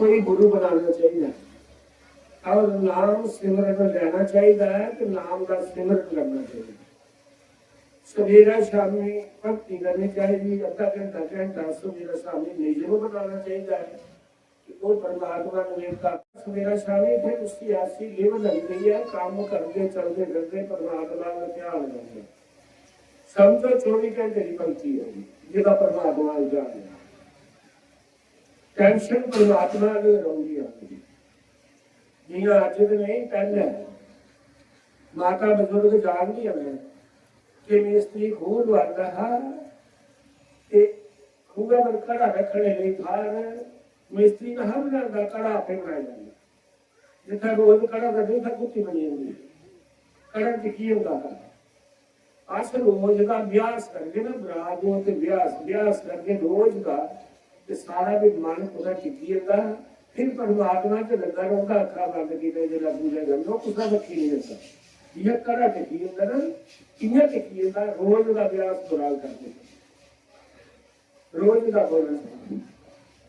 कोई गुरु बनाना चाहिए और नाम सिमरन लेना चाहिए तो नाम का सिमरन करना चाहिए। सवेरा शामी भक्ति करनी चाहिए, अद्धा घंटा सवेरा शामी निजम बनाना चाहिए कि वो परमात्मा निवेदता सवेरा शामी फिर उसकी ऐसी लिव लग गई है, काम करते चलते फिरते परमात्मा का ध्यान करते समझो 24 घंटे की भक्ति है जिदा परमात्मा ध्यान है। टेंशन परमात्मा की रहूंगी आपकी जियां अज नहीं पहले माता बजुर्ग जान दी हमें कि मिस्त्री खूह लवाता है खूह पर कड़ा रखने लिए बाहर मिस्त्री का हर का कड़ा आपे बनाया जाता जितना रोज कड़ा रखे था कुत्ती बनी होगी कड़ा टिकी होगा अस रोज का अभ्यास करके ना बराबो अभ्यास करके रोज का सारा भी मन पूरा टिकी होगा फिर परमात्मा से लगा रहूंगा अखा बंद की जो पूजा करना कुछ रखी नहीं देता यह कड़ा टिकी होता ना किया टिकी होता रोज का अभ्यास बुराल करते रोज का बोलना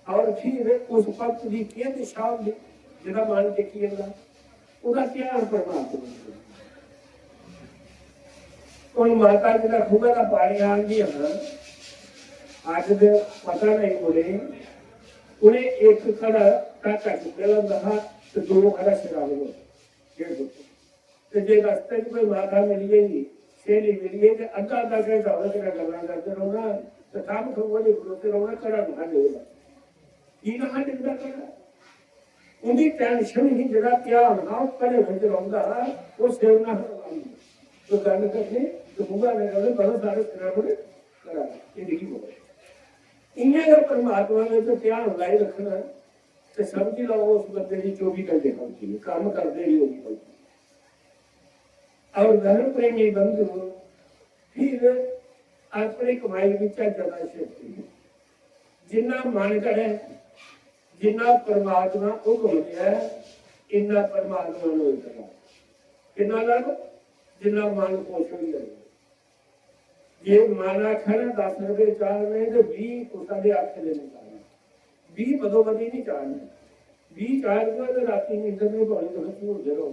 और फिर उस वक्त की क्या दिशा जिदा मन टिकी होगा उसका ध्यान परमात्मा कोई माता जी का खूह का पानी आ गया अज पता नहीं बोले उन्हें एक कड़ा टाटा चुके रहा तो दो कड़ा शराब लो तो जे रस्ते कोई माता मिली है सहेली मिली है तो अद्धा घंटा हो गला करते रहोना तो काम खबर खलोते रहोना कड़ा ना देगा की ना डिगदा कड़ा उनकी टेंशन ही जरा ध्यान ना कड़े बच रहा वो सेवना तो गल करने तो मुगा ने कहते बहुत सारे खराब करा जिंदगी हो इन्हें अगर परमात्मा ने तो ध्यान लाई रखना तो समझ लो उस बंदे की 24 घंटे होती है काम करते ही होगी और धर्म प्रेमी बंधु फिर अपनी कमाई ज्यादा शक्ति है जिन्ना मन करे जिन्ना परमात्मा हुक्म दिया इन्ना परमात्मा ने करना कितना लाभ जिन्ना मन खुश हो जाए ये मन आखा ना 10 रुपए चाहने तो 20 कुछ आखे लेने चाहना 20 बदो बदी नहीं चाहना 20 चार तो राती नींद में पानी तो झूठे रहो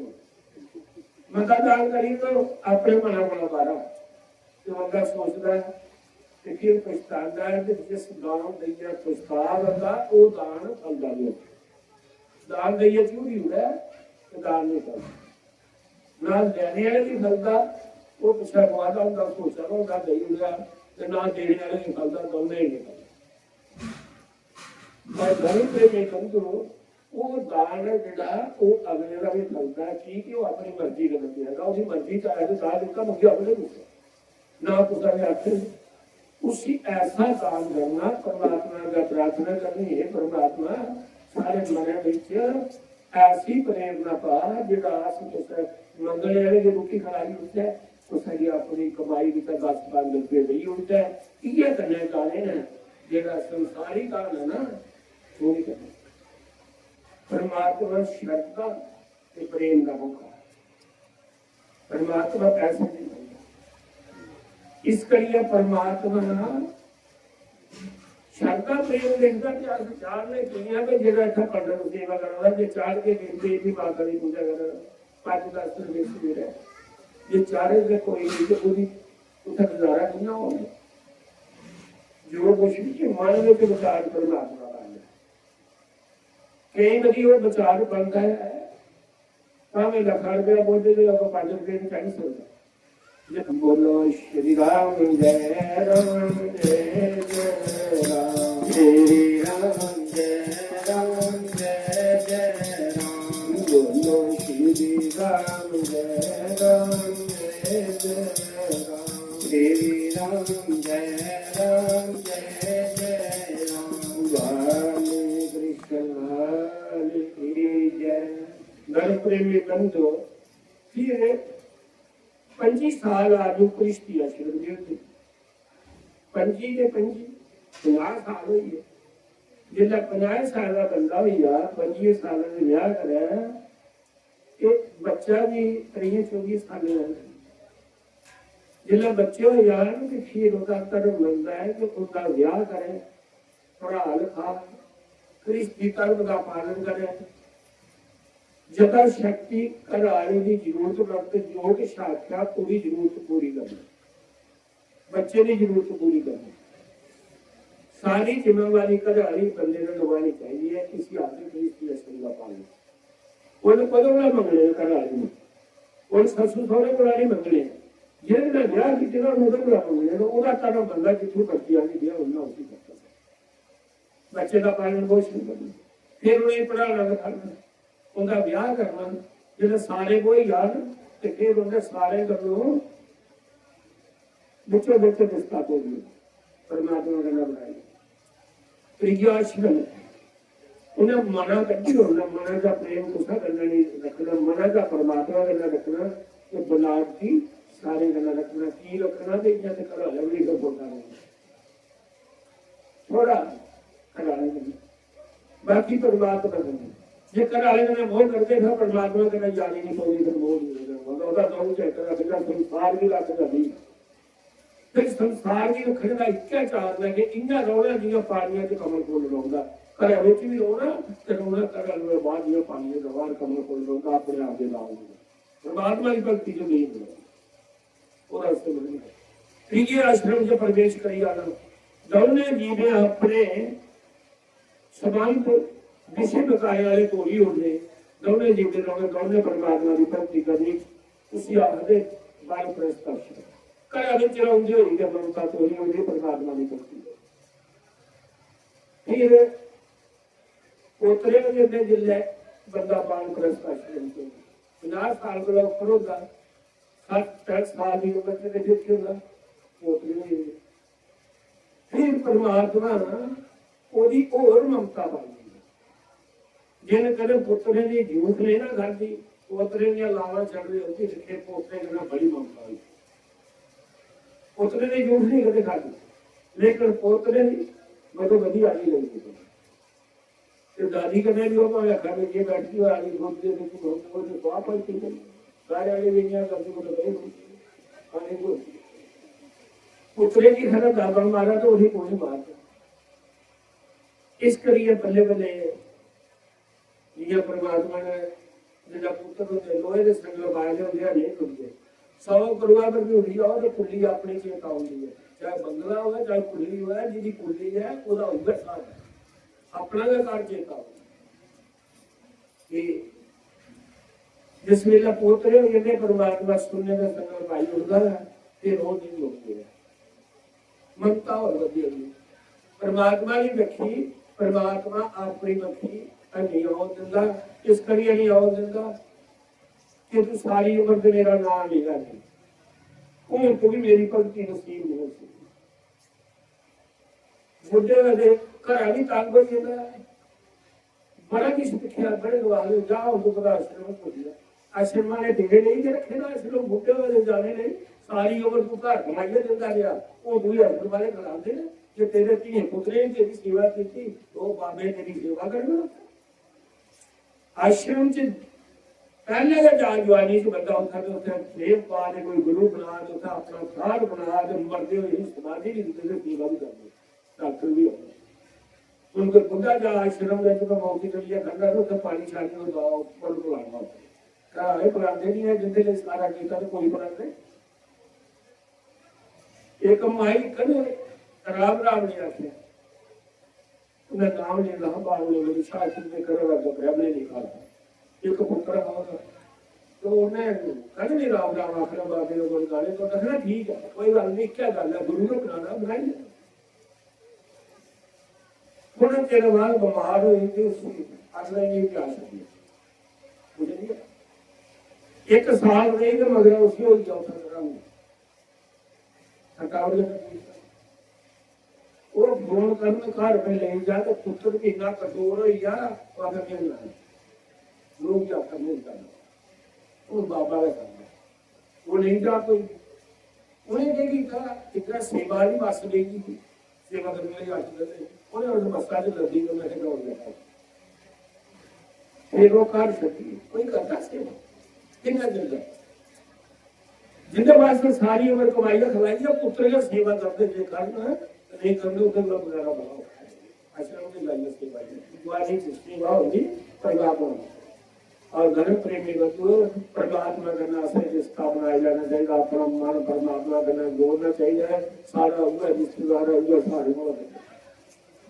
मंदा दान करी तो अपने मना बड़ा बारा तो बंदा सोचता है कि फिर पछताता है कि जिस दान दैया पछता बंदा वो दान फलदा नहीं दान दैया चूरी हुआ तो दान नहीं करता ना देने वाले भी फलदा वो पिछड़ा वादा होंगे सोचा होगा दही होगा तो ना देने वाले नहीं फलदा दोनों ही नहीं फलदा धर्म प्रेमी बंधु वो दान जोड़ा वो अगले का भी फलदा की कि वो अपनी मर्जी कर देगा उसकी मर्जी चाहे तो दान इसका मुझे अपने ना कुछ आखिर उसी ऐसा दान करना परमात्मा का प्रार्थना करनी है परमात्मा सारे मन ऐसी प्रेरणा पा जो आस मंगल वाले जो रुकी खड़ाई होता है तो सारी अपनी कमाई की 10-5 रुपये नहीं होता है ये करने गाने ना जो संसारी गान है ना वो नहीं करना परमात्मा श्रद्धा के प्रेम का मौका परमात्मा पैसे नहीं मिलता इस करिए परमात्मा श्रद्धा प्रेम देखता कि आज चार ने दुनिया में जगह था पंडित सेवा करना जो चार के गिनती भी माता की पूजा करना 5-10 रुपये से है ये चारे से कोई नहीं तो पूरी उसका गुजारा नहीं हो जो कुछ भी मान लो कि विचार परमात्मा का है कई बड़ी वो विचार बनता है हमें लखा रुपया बोलते थे आपको 5 रुपये में चाहिए सोचा जब बोलो श्री राम जय राम जय जय राम श्री राम जय राम जय जय राम बोलो श्री राम जय राम जय जय राम श्री राम जय राम जय जय राम वाले कृष्ण लाल की जय धर्म प्रेमी बंधु फिर 25 साल आजू कृष्टि आशीर्वाद दी 25 के 50 साल हुई है जिला 50 साल का बंदा हुई 25 साल में ब्याह कराया एक बच्चा भी 23-24 साल में जिला बच्चे हो जान तो फिर उसका कर्म बनता है कि उनका ब्याह करें पढ़ा लिखा कृष्ण धर्म का पालन करे, जदा शक्ति घर वाले की जरूरत वक्त योग साख्या पूरी जरूरत पूरी करनी, बच्चे की जरूरत पूरी करनी, सारी जिम्मेवारी घर वाली बंदे ने निभानी चाहिए। किसी आदमी कृष्ण लक्ष्मण का पालन उन्हें कदों ना मंगने घर वाले ने और ससु सहुरे को नहीं मंगने, जिन्हें ब्याह की उदो बुरा मंगने वह तारा बंदा जितों करती आनी ब्याह उन्ना उसी करता है। बच्चे का पालन पोषण करना, फिर उन्हें पढ़ाना लिखाना, उनका ब्याह करना, जो सारे को ही यार तो फिर उन्हें सारे करो बच्चों बच्चे रिश्ता को भी परमात्मा का नाम बनाए। प्रियाश्रम उन्हें मना कटी होना, मना का प्रेम कुछ करना नहीं रखना, मना का परमात्मा करना रखना, तो बनावट की सारे करना रखना, की रखना तो इतना से करो लवली का बोलता नहीं थोड़ा करा बाकी परमात्मा करना जे कर आले ने मोह करते थे परमात्मा के जाने नहीं पौड़ी फिर मोह नहीं होगा ओदा दो चैतर रखना संसार की रख दी फिर संसार की खड़ना इक्का चार लगे इन्ना रोना जिया पानियां ते कमल कोल रोंदा करे विच भी रोना ते रोना कर लो बाद जिया पानी दे बाहर कमल कोल रोंदा अपने आप दे लाओ परमात्मा की भक्ति जो नहीं हो और ऐसे नहीं त्रिगे आश्रम से प्रवेश करी आना दोने जीवे अपने समान को विषय बकाया वाले कोई होने दोने जीवते रहोगे दोने परमात्मा की भक्ति करनी उसी आखदे बाल प्रस्ताव कर अगर चला उंजे होई के ममता तो ही होई परमात्मा की भक्ति फिर उतरे ने जिले बंदा बाल प्रस्ताव करते 50 साल को ऊपर होगा 60 साल की उम्र में देखिए होगा उतरे फिर परमात्मा ओदी और ममता पाई जिन कदे पुत्र ने झूठ नहीं ना खाती पोतरे ने लावा चढ़ रही होती फिर पोतरे के ना बड़ी ममता हुई पोतरे ने झूठ नहीं कदे खाती लेकिन पोतरे ने मतलब बड़ी आदि लगी तो दादी कने भी होगा या खाने ये बैठी हुई आदि घूम दे तो वो तो स्वाप है ठीक है सारे आगे भी नहीं करती वो तो गई खाने को पुत्रे की खाना दाबा मारा तो वही कोई मार इस करिए बल्ले बल्ले ये परमात्मा ने जिला पुत्र होते लोहे के संग लगाए होंगे नहीं टूटते 100 करोड़ पर भी उड़ी और कुल्ली अपनी चेता होती है चाहे बंगला हो चाहे कुल्ली हो जिसकी कुल्ली है उसका उगर साथ अपना का कार चेता हो जिस वेला पोतरे हो परमात्मा सुनने का संग लगाई उड़ता है फिर वो नहीं होती है ममता और बदी होगी परमात्मा की रखी परमात्मा अपनी रखी नहीं आओ दिंदा इस करिए नहीं आओ दिंदा कि तू सारी उम्र से मेरा नाम लेगा नहीं उन को भी मेरी भक्ति नसीब नहीं हो सकती बुढ़े वाले घर भी तंग हो जाता बड़ा किस दिखा बड़े वाले जाओ तो पता आश्रम को दिया आश्रम ने डेरे नहीं रखे ना आश्रम बुढ़े वाले जाने नहीं सारी उम्र तू घर कमाइए दिंदा रहा वो दूसरे हस्बैंड वाले कराते ना जो तेरे तीन पुत्रे तेरी सेवा की वो बाबे तेरी सेवा करना आश्रम च पहले का जान जवानी से बंदा उठा तो उसे प्रेम पा दे कोई गुरु बना दे उसे अपना प्राण बना दे मरते हुए ही समाधि भी देते सेवा भी करते डॉक्टर भी होते उनको बुढ़ा जा आश्रम में तो मौके के लिए खंडा तो सब पानी छाने और दवा ऊपर को लाना होता है कहा है पढ़ाते नहीं है जिंदगी में सारा गीता तो कोई पढ़ाते एक माई कने राम राम ने आखे उन्हें नाम ले रहा बाबू ने शासन में करेगा तो ब्रह्म नहीं खाता एक पुत्र होगा तो उन्हें कभी नहीं राम राम आखिर बाबे को गाने तो कहना ठीक है कोई गल नहीं क्या गल है गुरु ने बनाना बनाइए थोड़े चेर बाद बीमार हुई थी उसकी अगले नहीं जा सकती मुझे नहीं एक साल नहीं तो मगर उसी हो चौथा कराऊंगा थकावट वो फोन करने घर में ले जा तो पुत्र की ना कठोर हो या वादा मिलना है लोग क्या करने जाना वो बाबा का करना वो नहीं जा कोई उन्हें देगी था इतना सेवा ही बस देगी थी सेवा करने वाली आशीर्वाद है उन्हें उस मस्ता से लड़ी तो मैंने दौड़ गया फिर वो कर सकती है कोई करता सेवा कितना जल्द जिंदे वास्ते सारी उम्र कमाई खवाई पुत्र का सेवा करते जे करना नहीं करने उधर लोग वगैरह बनाओ आश्रम की लाइए सेवा द्वारी सेवा होगी प्रहलाद होगी और धर्म प्रेमी बंधु प्रहलाद में करना से स्थापना जाना चाहिए अपना मन परमात्मा करना जोड़ना चाहिए सारा हुआ रिश्तेदार हुआ सारे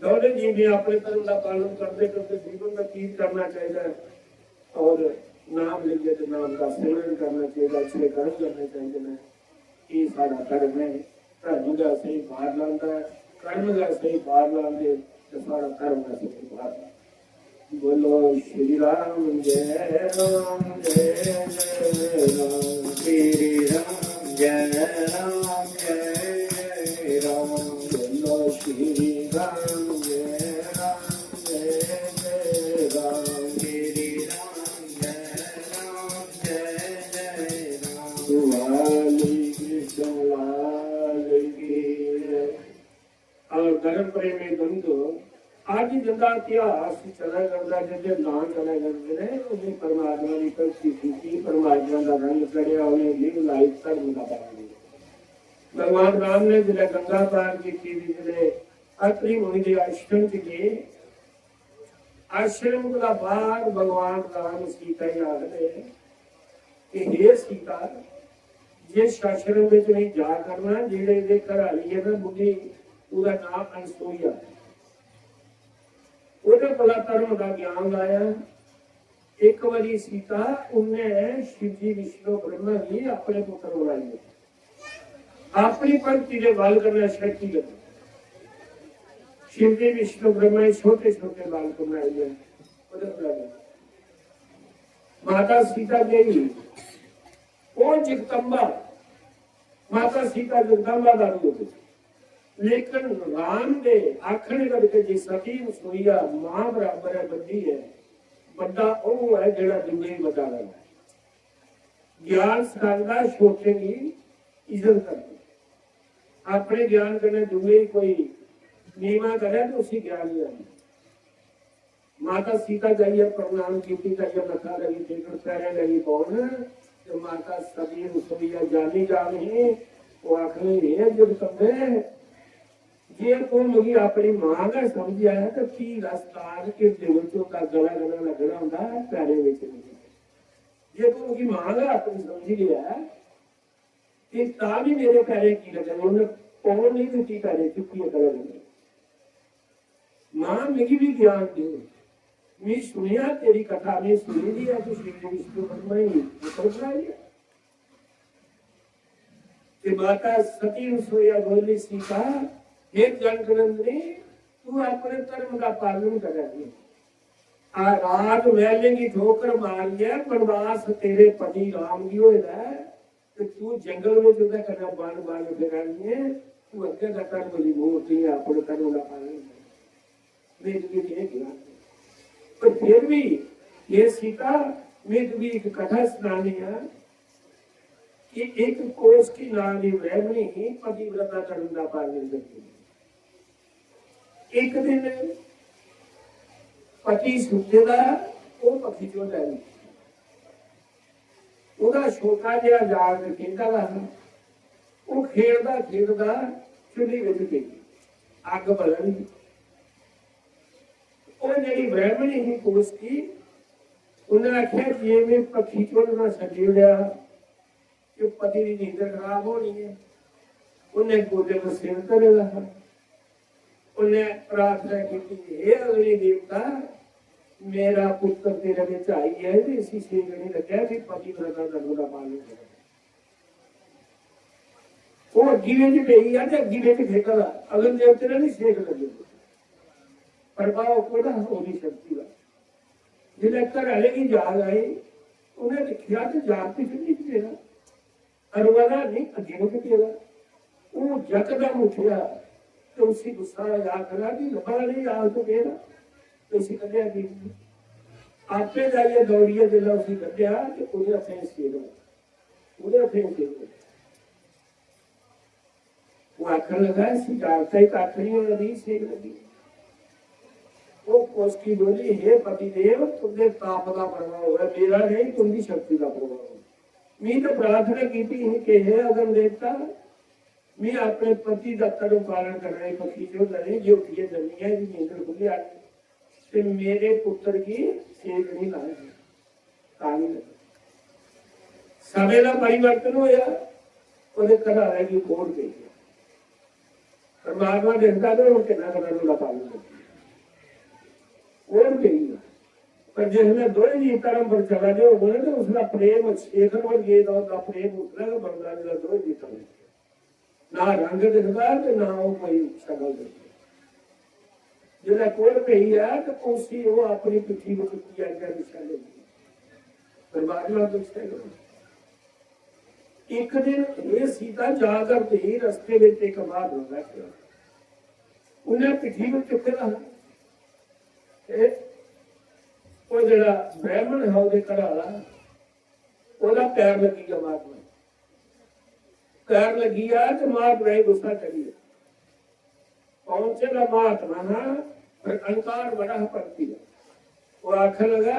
दोनों जी भी अपने धर्म का पालन करते करते जीवन व्यतीत करना चाहिए और नाम लीजिए तो नाम का सेवन करना चाहिए अच्छे कर्म करने चाहिए ये सारा धर्म है धर्म का सही बाहर लाता है कर्म का सही बाहर लाते तो सारा कर्म का सही बाहर बोलो श्री राम जय राम जय जय राम श्री राम जय राम जय राम बोलो श्री राम जय राम जय जय राम श्री राम जय राम जय जय राम वाली कृष्ण लाल की और धर्म प्रेमी बंधु आज जिंदा इतिहास चला करता जिसे नाम चला करते रहे उन्हें परमात्मा की प्रति की परमात्मा का रंग चढ़िया उन्हें लिव लाइफ धर्म का पालन भगवान राम ने जिले गंगा पार की थी जिले अत्रि मुनि के आश्रम के आश्रम का बाहर भगवान राम सीता आखते कि हे सीता जिस आश्रम में नहीं जा करना जेड़े दे घर वाली है ना बुढ़ी उसका नाम अनसुईया ਉਹਦੇ ਬੜਾ ਧਰਮ ਦਾ ਗਿਆਨ ਲਾਇਆ ਇੱਕ ਵਾਰੀ ਸੀਤਾ ਉਹਨੇ ਸ਼ਿਵ ਜੀ ਵਿਸ਼ਨੂੰ ਬ੍ਰਹਮਾ ਜੀ ਆਪਣੇ ਪੁੱਤਰ ਬਣਾਏ ਆਪਣੀ ਪੰਕਤੀ ਦੇ ਵਾਲ ਕਰਨਾ ਸ਼ਰਤੀ ਕਰ शिव जी विष्णु ब्रह्मा छोटे छोटे बालक बनाए गए माता सीता देवी और जगदम्बा माता सीता जगदम्बा दारू होती लेकिन राम दे आखने करके जी सती सोईया मां बराबर है बड़ी है बड़ा वो है जेड़ा दुनिया बता रहा है ज्ञान सिखाता छोटे की इज्जत करते अपने ज्ञान करने दुनिया कोई नीमा करे तो उसी ज्ञान में माता सीता जाइए प्रणाम की जाइए मथा लगी देखकर पैरे लगी कौन जो माता सती सोईया जानी जानी वो आखिरी है जब कमे जे को मुझे अपनी मां का समझ आया तो की रस्तार के दिवसों का गला गला लगना होता है पैरे में ये तो मुझे मां का अपनी समझ लिया कि ताभी मेरे पैरे की लगन उन्हें कौन नहीं देती पैरे चुकी है गला लगना मां मुझे भी ज्ञान दे मैं सुनिया तेरी कथा में सुनी दी है तो श्री विष्णु ब्रह्मा ही समझ लिया कि माता सती सोया बोली सीता हे जनकनंदनी तू अपने धर्म का पालन करेगी रात महले की ठोकर मार गया वनवास तेरे पति राम की होएगा तो तू जंगल में जुदा करना बाण बाण फिरानी है तू अगे का कर्म वाली मूर्ति है अपने कर्म का पालन पर फिर भी ये सीता मैं तुम्हें एक कथा सुनानी है कि एक कोष की नानी ब्राह्मणी ही पतिव्रता कर्म का पालन करती एक दिन पति सुतेगा वो पक्षी चो जाएगी ਉਹਦਾ ਛੋਟਾ ਜਿਹਾ ਜਾਗ ਕਹਿੰਦਾ ਵਾ ਉਹ ਖੇਡਦਾ ਖੇਡਦਾ ਚੁੱਲ੍ਹੇ ਵਿੱਚ ਪਈ ਅੱਗ ਬਲਣੀ ਉਹ ਜਿਹੜੀ ਬ੍ਰਾਹਮਣੀ ਹੀ ਕੋਸ ਕੀ ਉਹਨੇ ਆਖਿਆ ਜਿਵੇਂ ਪੱਖੀ ਚੁੱਲ੍ਹ ਨਾਲ ਛੱਡਿਆ ਕਿ ਪਤੀ ਦੀ ਨੀਂਦ ਖਰਾਬ ਹੋਣੀ ਹੈ ਉਹਨੇ ਗੋਡੇ ਨੂੰ ਸਿਰ ਕਰੇਗਾ ਉਹਨੇ ਪ੍ਰਾਰਥਨਾ ਕੀਤੀ हे अग्नि देवता मेरा पुत्र तेरे में चाहिए है इसी से नहीं लगे कि पतिव्रता धर्म का पालन करे वो अग्गी में गई है अग्गी में फेंका अग्नि देवते ने नहीं सेक लगे प्रभाव को ना होनी शक्ति का जिले घर वाले की जाग आई उन्हें देखा तो जाग तो नहीं पिटेगा अरवाला नहीं अग्गी में पिटेगा वो यकदम उठा तो उसी गुस्सा याद करा कि लबा नहीं याद तो कहना उसी कन्या की आपे जाइए दौड़िए जिला उसी कन्या कि उन्हें फेंस के उन्हें फेंस के वो आखिर लगा सिद्धार्थ एक आखिरी और नहीं सेक लगी वो उसकी बोली हे पतिदेव तुमने ताप का प्रभाव है मेरा नहीं तुम्हारी शक्ति का प्रभाव है मैं तो प्रार्थना की थी कि हे अगर देवता मैं अपने पति का कर्म पालन करने पति जो करे जो उठिए जमी है नींद खुली आ गई मेरे पुत्र की सेक नहीं लाए समय का परिवर्तन होया ਉਹਦੇ ਘਰ ਵਾਲੇ ਦੀ ਕੋੜ ਗਈ परमात्मा देखता तो उनके ना करना पालन करती और गई पर जिसने दो ही कर्म पर चला गया बोले तो उसका प्रेम शेखर पर गए तो प्रेम उसने तो बंदा जिला दो ही कर्म ना रंग दिखता तो ना वो कोई शक्ल दिखती जिला कोड़ पे ही है तो उसी वो अपनी पिछी को किया गया दिशा लेगी परमात्मा तो एक दिन ये सीता जाकर ही रस्ते में एक बार हो गया उन्हें पिछी में चुके वो जरा ब्राह्मण है ਉਹਦੇ ਘਰ ਵਾਲਾ ਉਹਦਾ ਪੈਰ ਲੱਗੀ ਗਿਆ ਮਾਰ में पैर लगी है तो मार रहे गुस्सा करिए कौन से महात्मा है अहंकार बड़ा पड़ती है वो आखिर लगा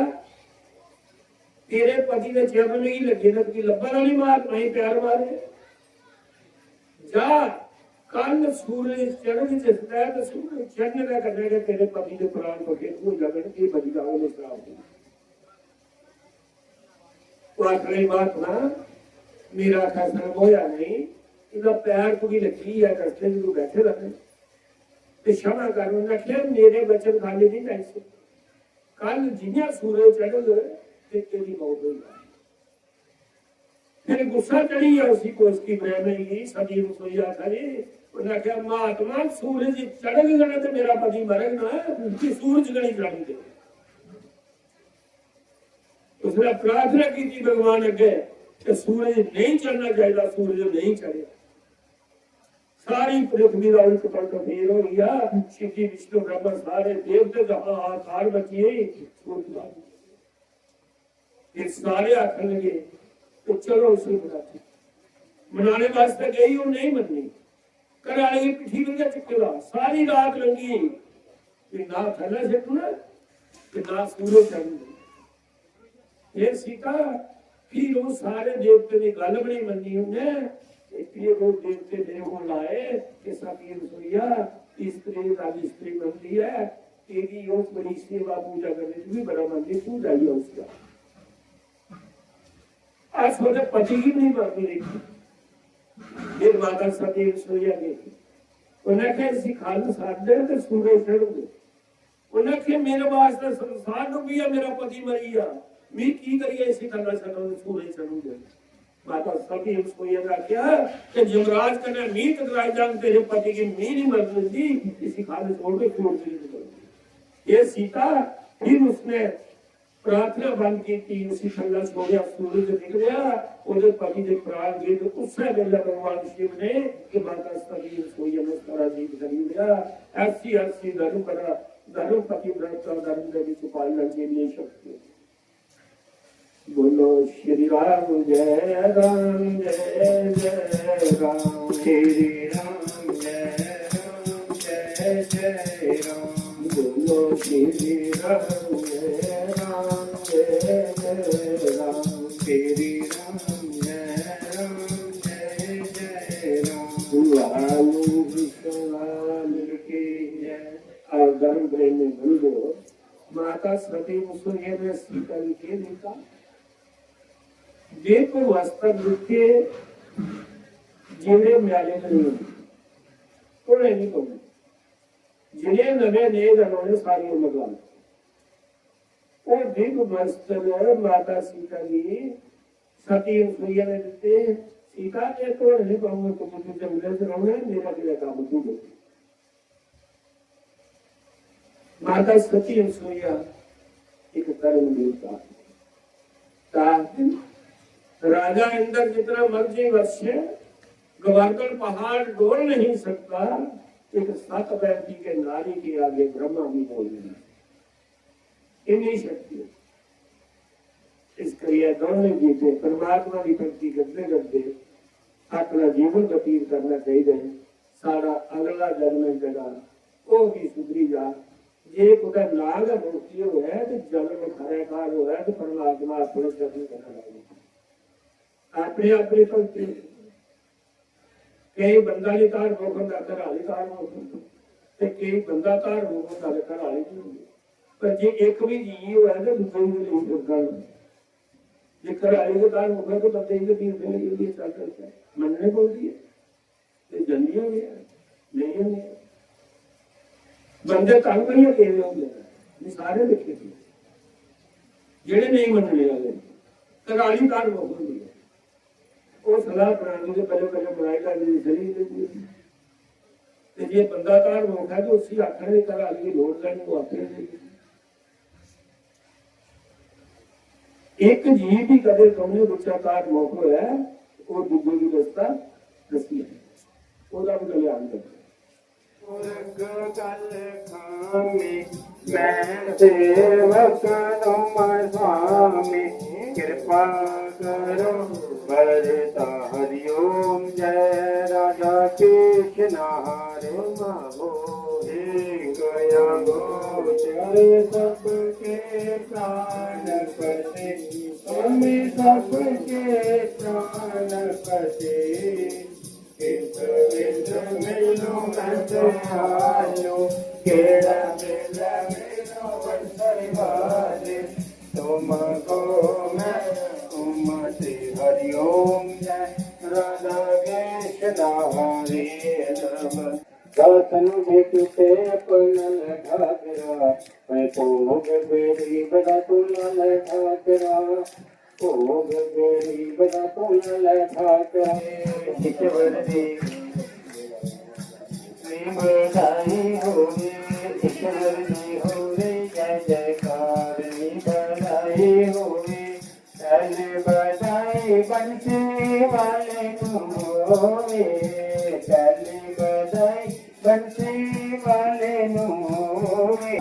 तेरे पति ने जब नहीं लगे ना कि लब्बा वाली मात नहीं प्यार मारे जा कल सूरज चढ़ जिसता है तो सूरज चढ़ने का करने का तेरे पति के प्राण पके तू लगन की बड़ी गाँव में श्राप वो आखिरी बात ना मेरा फैसला होया नहीं इधर पैर को भी लगी है करते जो बैठे रहे तो क्षमा कर रखे मेरे बचन खाली नहीं ऐसे कल जिन्हें सूरज चढ़ तेरी मौत हुई फिर गुस्सा चढ़ी है उसी को उसकी ब्राह्मणी की सदी रसोईया खड़ी उन्हें क्या महात्मा सूरज चढ़ गए तो मेरा पति मरेगा ना कि सूरज गणी चढ़ दे उसने प्रार्थना की थी भगवान अगे कि सूरज नहीं चढ़ना चाहिए सूरज नहीं चढ़े सारी पृथ्वी का उल्ट पलट फेर हो गया शिव विष्णु ब्रह्मा सारे देवते जहां हाथ बचिए सूरज सारे आखन लगे तो चलो उसे बुलाते मनाने वास्ते गई वो नहीं मननी कराने की पिठी में चुकेगा सारी रात लंगी कि ना थला से ना कि ना सूरज चढ़ ये सीता फिर वो सारे देवते ने गल बनी मननी उन्हें इसलिए वो देवते देव को लाए कि सती रसोईया स्त्री राज स्त्री मंदी है तेरी वो बड़ी सेवा पूजा करने भी बड़ा मंदिर पूजा ही है उसका आज वो पति की नहीं मांगी देखी फिर माता सती रसोईया देखी उन्हें कहा इसी खाल साथ दे तो सूरज चढ़ दे उन्हें कहा मेरे वास्ते संसार डूबी है मेरा पति मरी है मैं की करिए इसी खाला चढ़ो सूरज चढ़ू दे माता सती रसोईया ने कहा कि जमराज कने मीत कराई जान तेरे पति की मी नहीं मरने दी इसी खाल छोड़ के सूरज ये सीता फिर उसने प्रार्थना बंद की थी उसी खल्ला छोड़ गया सूरज निकलिया उधर पति के प्राण गए तो उससे गला भगवान शिव ने कि माता सती रसोईया ने सारा जीत कर लिया ऐसी ऐसी धर्म करा धर्म पति व्रत का धर्म देवी छुपाई के लिए शक्ति बोलो श्री राम जय राम श्री राम जय जय राम बोलो श्री राम जय राम श्री राम जय राम और धर्म प्रेम में भूल माता सती रसोईया ने सीता लिखे देखा देखो वास्तव लिखे जिन्हें म्याले नहीं थोड़े नहीं कहूँ जिन्हें नवे नेग उन्होंने सारी उम्र लगा वो दिग वस्त्र माता सीता की सती रसोईया ने देते सीता ने तो नहीं कहूँगा तो मुझे जंगल से रहना मेरा क्या काम तू माता सती रसोईया एक धर्म देवता राजा इंद्र जितना मर्जी वर्षे गोवर्धन पहाड़ डोल नहीं सकता एक 7 व्यक्ति के नारी के आगे ब्रह्मा भी बोल नहीं इन्हीं शक्ति इसका यह दोनों जीते परमात्मा की भक्ति करते करते अपना जीवन व्यतीत करना चाहिए सारा अगला जन्म जगह वो भी सुधरी जा ये कुछ नाग मूर्ति हो है तो जन्म खरेकार हो है तो परमात्मा अपने जन्म करना अपने अपने भक्ति ਕਈ ਬੰਦਾ ਦੀ ਤਾਰ ਮੁਖ ਹੁੰਦਾ, ਘਰ ਵਾਲੀ ਤਾਰ ਮੁਖ ਹੁੰਦੀ, ਤੇ ਕਈ ਬੰਦਾ ਤਾਰ ਮੁਖ ਹੁੰਦਾ ਤੇ ਘਰ ਵਾਲੀ ਨਹੀਂ ਹੁੰਦੀ। ਪਰ ਜੇ ਇੱਕ ਵੀ ਜੀ ਹੋਇਆ ਤੇ ਦੂਜੇ ਦੀ ਲਈ ਗੱਲ, ਜੇ ਘਰ ਵਾਲੀ ਦੇ ਤਾਰ ਮੁਖ ਹੈ ਤਾਂ ਬੰਦੇ ਦੀ ਵੀ ਉਹਦੀ ਚੱਲ ਸਕਦਾ ਮੰਨਣੇ ਬੋਲਦੀ ਹੈ ਤੇ ਜੰਦੀਆਂ ਵੀ ਨਹੀਂ ਹੁੰਦੀਆਂ। ਬੰਦੇ ਤੰਗ ਨਹੀਂ ਕਿਵੇਂ ਹੁੰਦੇ ਨੇ ਸਾਰੇ ਲਿਖੇ ਸੀ ਜਿਹੜੇ ਨਹੀਂ ਮੰਨਣੇ ਵਾਲੇ ਕਰਾਲੀ ਕਾਰ ਮੁਖ ਹੁੰਦੀ ਹੈ। ਉਹ ਸਲਾਹ ਬਣਾਉਣੀ ਦੇ ਪਹਿਲੇ ਬਣਾਈ ਜਾਂਦੀ ਸਹੀ ਤੇ ਜੇ ਬੰਦਾ ਕਾਰ ਮੁਖ ਹੈ ਤਾਂ ਉਸੇ ਆਖਣ ਦੇ ਕਰਾਲੀ ਦੀ ਲੋੜ ਲੈਣੀ ਉਹ ਆਪਣੇ ਦੇ ਇੱਕ ਜੀਵ ਵੀ ਕਦੇ ਕਮਨੇ ਬੱਚਾ ਕਾਰ ਮੁਖ ਹੋਇਆ ਉਹ ਦੂਜੇ ਦੀ ਰਸਤਾ ਦੱਸੀ ਹੈ ਉਹਦਾ ਵੀ ਕਲਿਆਣ ਕਰਦਾ। ਕਲ ਖਾਮੇ ਮੈਂ ਸੇਵਕ ਤੁਮ ਸੁਆਮੀ ਕਿਰਪਾ ਕਰੋ ਵਰਤਾ ਹਰਿ ਓਮ ਜੈ ਰਾਧਾ ਕ੍ਰਿਸ਼ਨ ਹਰਿ ਮਹੋ ਏ ਗਇਆ ਗੋਚਰ ਸਭ ਕੇ ਪ੍ਰਾਨ ਪਤੇ ਤੁਮੇ ਸਭ ਕੇ ਪ੍ਰਾਨ ਪਤੇ ਕਿਸ ਵਿੱਚ ਮੈਨੂੰ ਮਤਿਆਇਓ ਕਿਹੜਾ ਮੇਲਾ ਮੇਰਾ ਵੰਸਰੀ ਵਾਲੇ ਤੁਮ ਕੋ ਮੈਂ ਤੁਮ ਤੇ ਹਰਿ ਓਮ ਜੈ ਰਾਧਾ ਕ੍ਰਿਸ਼ਨ ਹਰਿ ਰਮ ਦਾਤਨ ਦੇਖਤੇ ਆਪਣਾ ਲਗਾ ਤੇਰਾ ਮੈਂ ਭੋਗ ਬੇਰੀ ਬੜਾ ਤੁਲਾ ਲਗਾ ਤੇਰਾ ਭੋਗ ਬੇਰੀ ਬੜਾ ਤੁਲਾ ਲਗਾ ਤੇਰਾ ਈਸ਼ਵਰ ਦੀ ਨਿਮਰਾਈ ਹੋਵੇ ਈਸ਼ਵਰ ਦੀ ਹੋਵੇ ਜੈ ਜੈਕਾਰ ਨਿਮਰਾਈ ਹੋਵੇ ਚੱਲ ਬਜਾਈ ਬੰਸੀ ਵਾਲੇ ਨੂੰ ਹੋਵੇ ਚੱਲ ਬਜਾਈ ਬੰਸੀ ਵਾਲੇ ਨੂੰ ਹੋਵੇ